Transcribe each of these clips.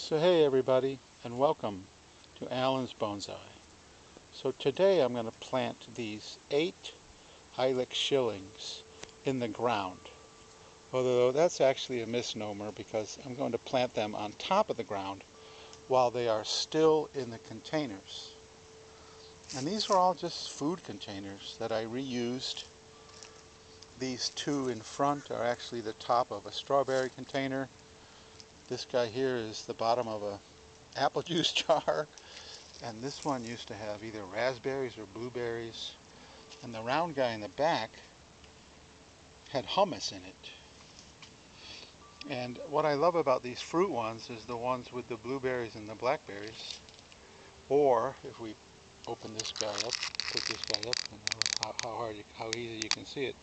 So hey everybody, and welcome to Alan's Bonsai. So today I'm going to plant these 8 Ilex Shillings in the ground. Although that's actually a misnomer because I'm going to plant them on top of the ground while they are still in the containers. And these are all just food containers that I reused. These 2 in front are actually the top of a strawberry container. This guy here is the bottom of a apple juice jar, and this one used to have either raspberries or blueberries, and the round guy in the back had hummus in it. And what I love about these fruit ones is the ones with the blueberries and the blackberries, or if we open this guy up, put this guy up, and how easy you can see it,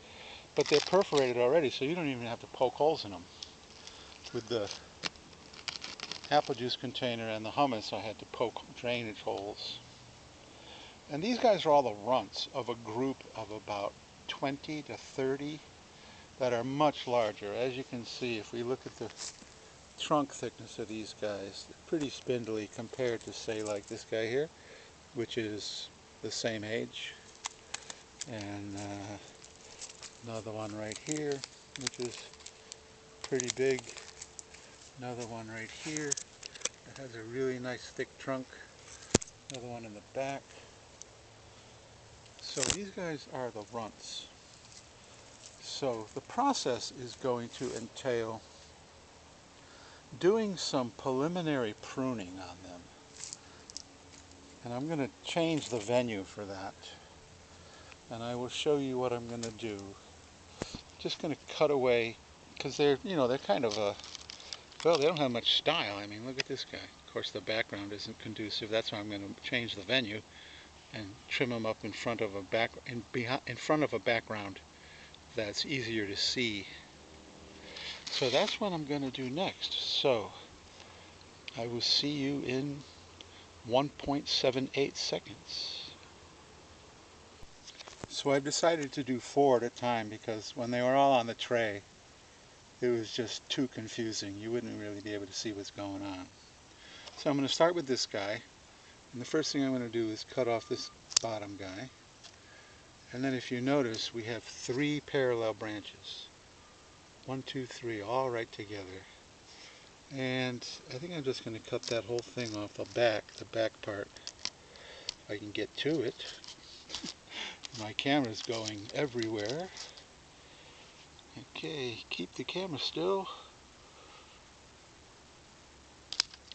but they're perforated already, so you don't even have to poke holes in them. With the apple juice container and the hummus, I had to poke drainage holes. And these guys are all the runts of a group of about 20 to 30 that are much larger. As you can see, if we look at the trunk thickness of these guys, they're pretty spindly compared to, say, like this guy here, which is the same age. And another one right here, which is pretty big. Another one right here that has a really nice thick trunk. Another one in the back. So these guys are the runts. So the process is going to entail doing some preliminary pruning on them. And I'm going to change the venue for that. And I will show you what I'm going to do. Just going to cut away, because they're kind of well, they don't have much style. I mean, look at this guy. Of course, the background isn't conducive. That's why I'm going to change the venue and trim them up in front of a background that's easier to see. So that's what I'm going to do next. So I will see you in 1.78 seconds. So I've decided to do 4 at a time because when they were all on the tray, it was just too confusing. You wouldn't really be able to see what's going on. So I'm going to start with this guy, and the first thing I'm going to do is cut off this bottom guy. And then if you notice, we have 3 parallel branches. 1, 2, 3, all right together. And I think I'm just going to cut that whole thing off the back part. If I can get to it. My camera's going everywhere. Okay, keep the camera still.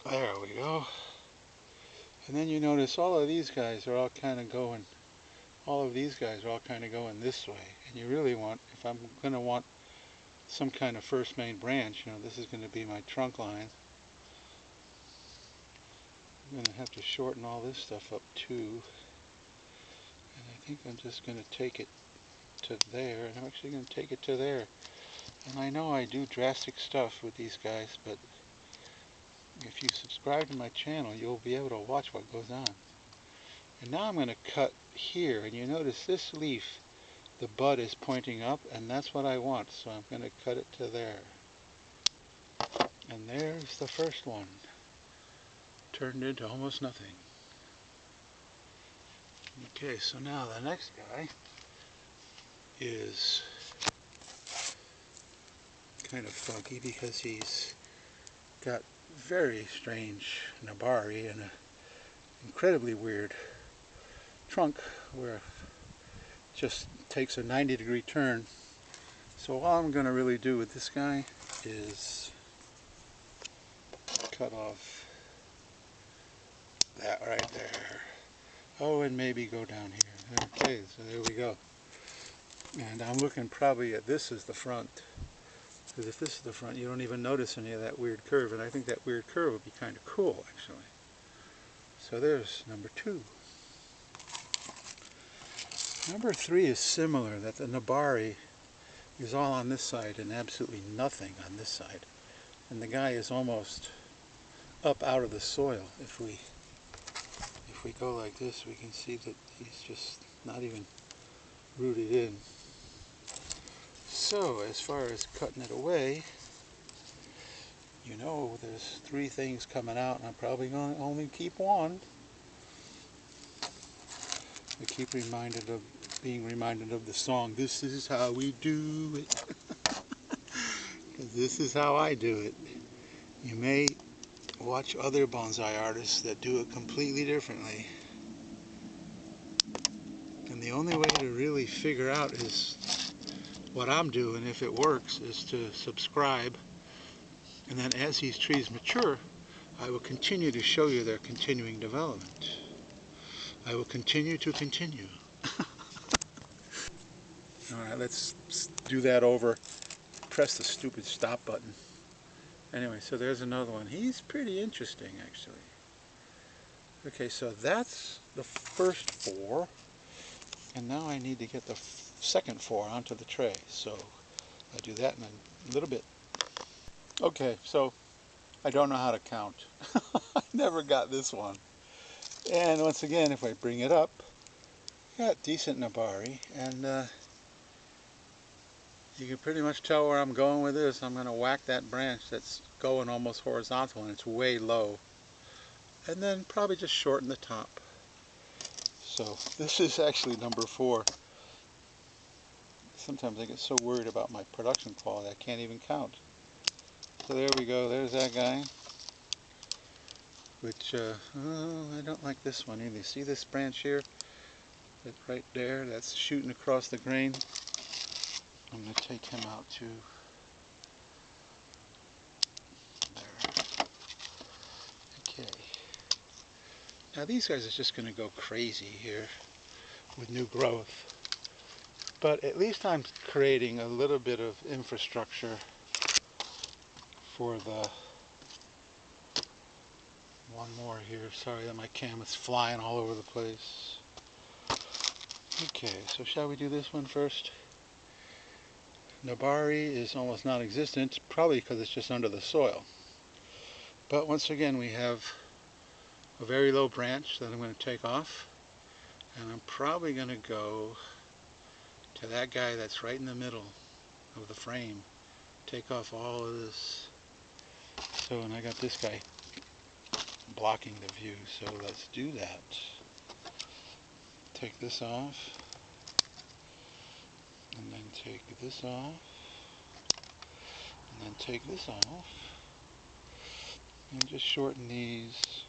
There we go. And then you notice all of these guys are all kind of going, this way. And you really want, if I'm going to want some kind of first main branch, this is going to be my trunk line. I'm going to have to shorten all this stuff up too. And I think I'm just going to take it to there, and I'm actually going to take it to there. And I know I do drastic stuff with these guys, but if you subscribe to my channel, you'll be able to watch what goes on. And now I'm going to cut here, and you notice this leaf, the bud is pointing up, and that's what I want, so I'm going to cut it to there. And there's the first one, turned into almost nothing. Okay, so now the next guy is kind of funky because he's got very strange nabari and an incredibly weird trunk where it just takes a 90-degree turn. So all I'm going to really do with this guy is cut off that right there. Oh, and maybe go down here. Okay, so there we go. And I'm looking probably at this as the front. Because if this is the front, you don't even notice any of that weird curve. And I think that weird curve would be kind of cool, actually. So there's number 2. Number 3 is similar, that the nabari is all on this side and absolutely nothing on this side. And the guy is almost up out of the soil. If we go like this, we can see that he's just not even rooted in. So as far as cutting it away, you know there's 3 things coming out, and I'm probably going to only keep one. I keep being reminded of the song, "This is how we do it." 'Cause this is how I do it. You may watch other bonsai artists that do it completely differently. And the only way to really figure out is what I'm doing, if it works, is to subscribe. And then as these trees mature, I will continue to show you their continuing development. I will continue to continue. Alright, let's do that over. Press the stupid stop button. Anyway, so there's another one. He's pretty interesting, actually. Okay, so that's the first 4. And now I need to get the second 4 onto the tray. So I'll do that in a little bit. Okay, so I don't know how to count. I never got this one. And once again, if I bring it up, got decent nabari, and you can pretty much tell where I'm going with this. I'm going to whack that branch that's going almost horizontal and it's way low, and then probably just shorten the top. So this is actually number 4. Sometimes I get so worried about my production quality I can't even count. So there we go, there's that guy. Which, I don't like this one either. See this branch here? That's right there, that's shooting across the grain. I'm going to take him out too. There. Okay. Now these guys are just going to go crazy here with new growth. But at least I'm creating a little bit of infrastructure for the one more here. Sorry that my camera's flying all over the place. Okay, so shall we do this one first? Nabari is almost non-existent, probably because it's just under the soil. But once again, we have a very low branch that I'm going to take off, and I'm probably going to go to that guy that's right in the middle of the frame. Take off all of this. So, and I got this guy blocking the view, so let's do that. Take this off, and then take this off, and then take this off, and just shorten these.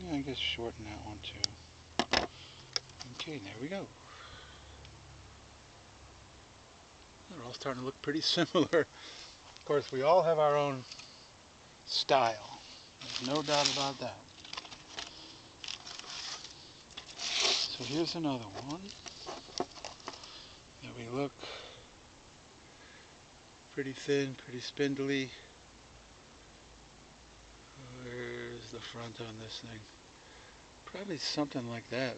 Yeah, I guess shorten that one too. Okay, there we go. They're all starting to look pretty similar. Of course, we all have our own style. There's no doubt about that. So here's another one. There we look. Pretty thin, pretty spindly. Where's the front on this thing? Probably something like that.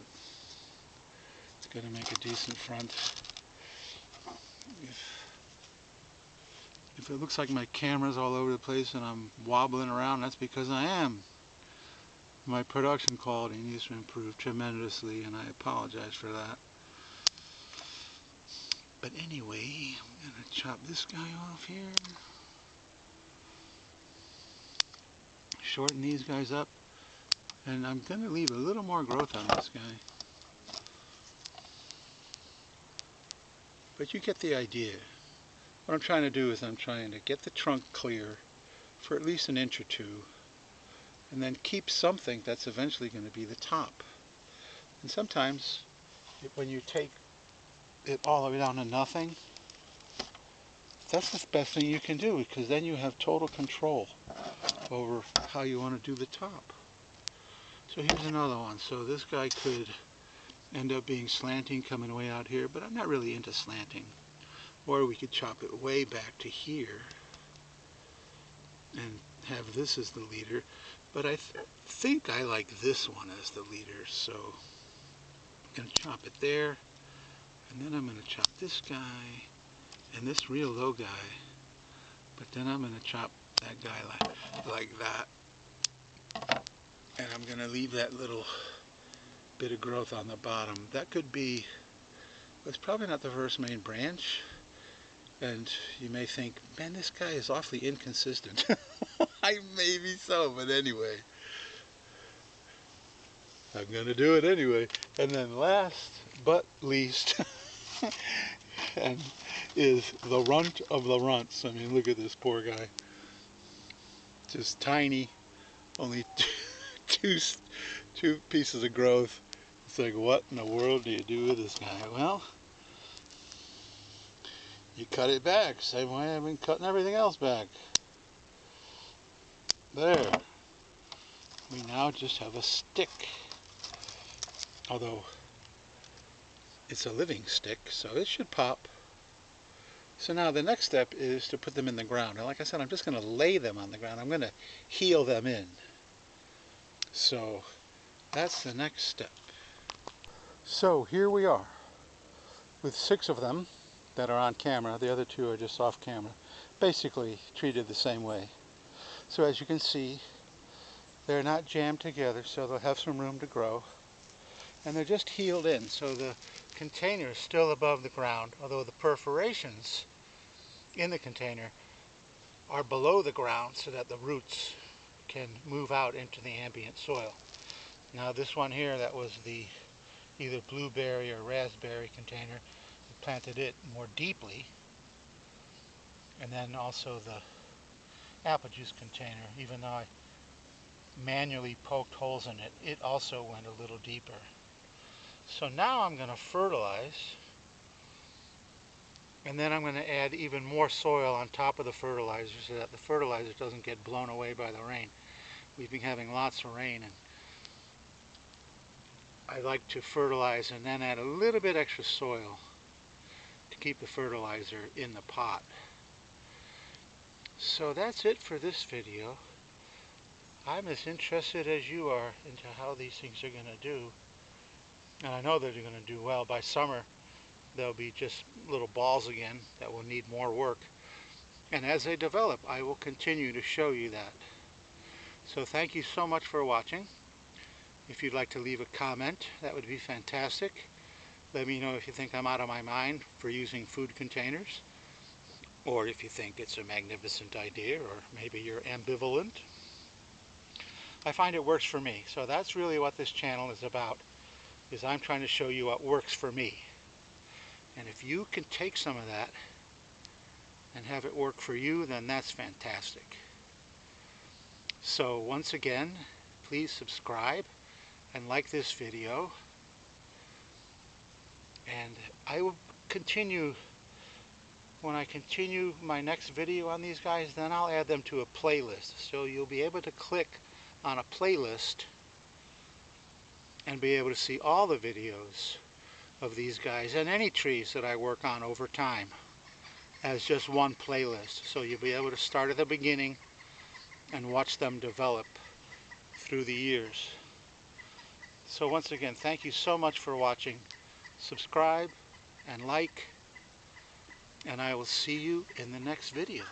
It's going to make a decent front. If it looks like my camera's all over the place and I'm wobbling around, that's because I am. My production quality needs to improve tremendously, and I apologize for that. But anyway, I'm going to chop this guy off here. Shorten these guys up. And I'm going to leave a little more growth on this guy. But you get the idea. What I'm trying to do is I'm trying to get the trunk clear for at least an inch or two, and then keep something that's eventually going to be the top. And sometimes when you take it all the way down to nothing, that's the best thing you can do, because then you have total control over how you want to do the top. So here's another one. So this guy could end up being slanting, coming way out here, but I'm not really into slanting. Or we could chop it way back to here and have this as the leader. But I think I like this one as the leader, so I'm going to chop it there, and then I'm going to chop this guy and this real low guy, but then I'm going to chop that guy like that, and I'm going to leave that little bit of growth on the bottom. That could be, it's probably not the first main branch. And you may think, man, this guy is awfully inconsistent. I maybe so, but anyway. I'm going to do it anyway. And then last but least and is the runt of the runts. I mean, look at this poor guy. Just tiny, only two pieces of growth. It's like, what in the world do you do with this guy? Well, you cut it back. Same way I've been cutting everything else back. There. We now just have a stick. Although it's a living stick, so it should pop. So now the next step is to put them in the ground. And like I said, I'm just going to lay them on the ground. I'm going to heel them in. So that's the next step. So here we are with 6 of them that are on camera. The other 2 are just off camera. Basically treated the same way. So as you can see, they're not jammed together, so they'll have some room to grow. And they're just heeled in, so the container is still above the ground, although the perforations in the container are below the ground so that the roots can move out into the ambient soil. Now this one here, that was the either blueberry or raspberry container, I planted it more deeply. And then also the apple juice container, even though I manually poked holes in it, it also went a little deeper. So now I'm going to fertilize, and then I'm going to add even more soil on top of the fertilizer so that the fertilizer doesn't get blown away by the rain. We've been having lots of rain, and I like to fertilize and then add a little bit extra soil to keep the fertilizer in the pot. So that's it for this video. I'm as interested as you are into how these things are going to do. And I know that they're going to do well. By summer, they'll be just little balls again that will need more work. And as they develop, I will continue to show you that. So thank you so much for watching. If you'd like to leave a comment, that would be fantastic. Let me know if you think I'm out of my mind for using food containers, or if you think it's a magnificent idea, or maybe you're ambivalent. I find it works for me. So that's really what this channel is about, is I'm trying to show you what works for me. And if you can take some of that and have it work for you, then that's fantastic. So once again, please subscribe and like this video. And I will continue, when I continue my next video on these guys, then I'll add them to a playlist. So you'll be able to click on a playlist and be able to see all the videos of these guys and any trees that I work on over time as just one playlist. So you'll be able to start at the beginning and watch them develop through the years. So once again, thank you so much for watching. Subscribe and like, and I will see you in the next video.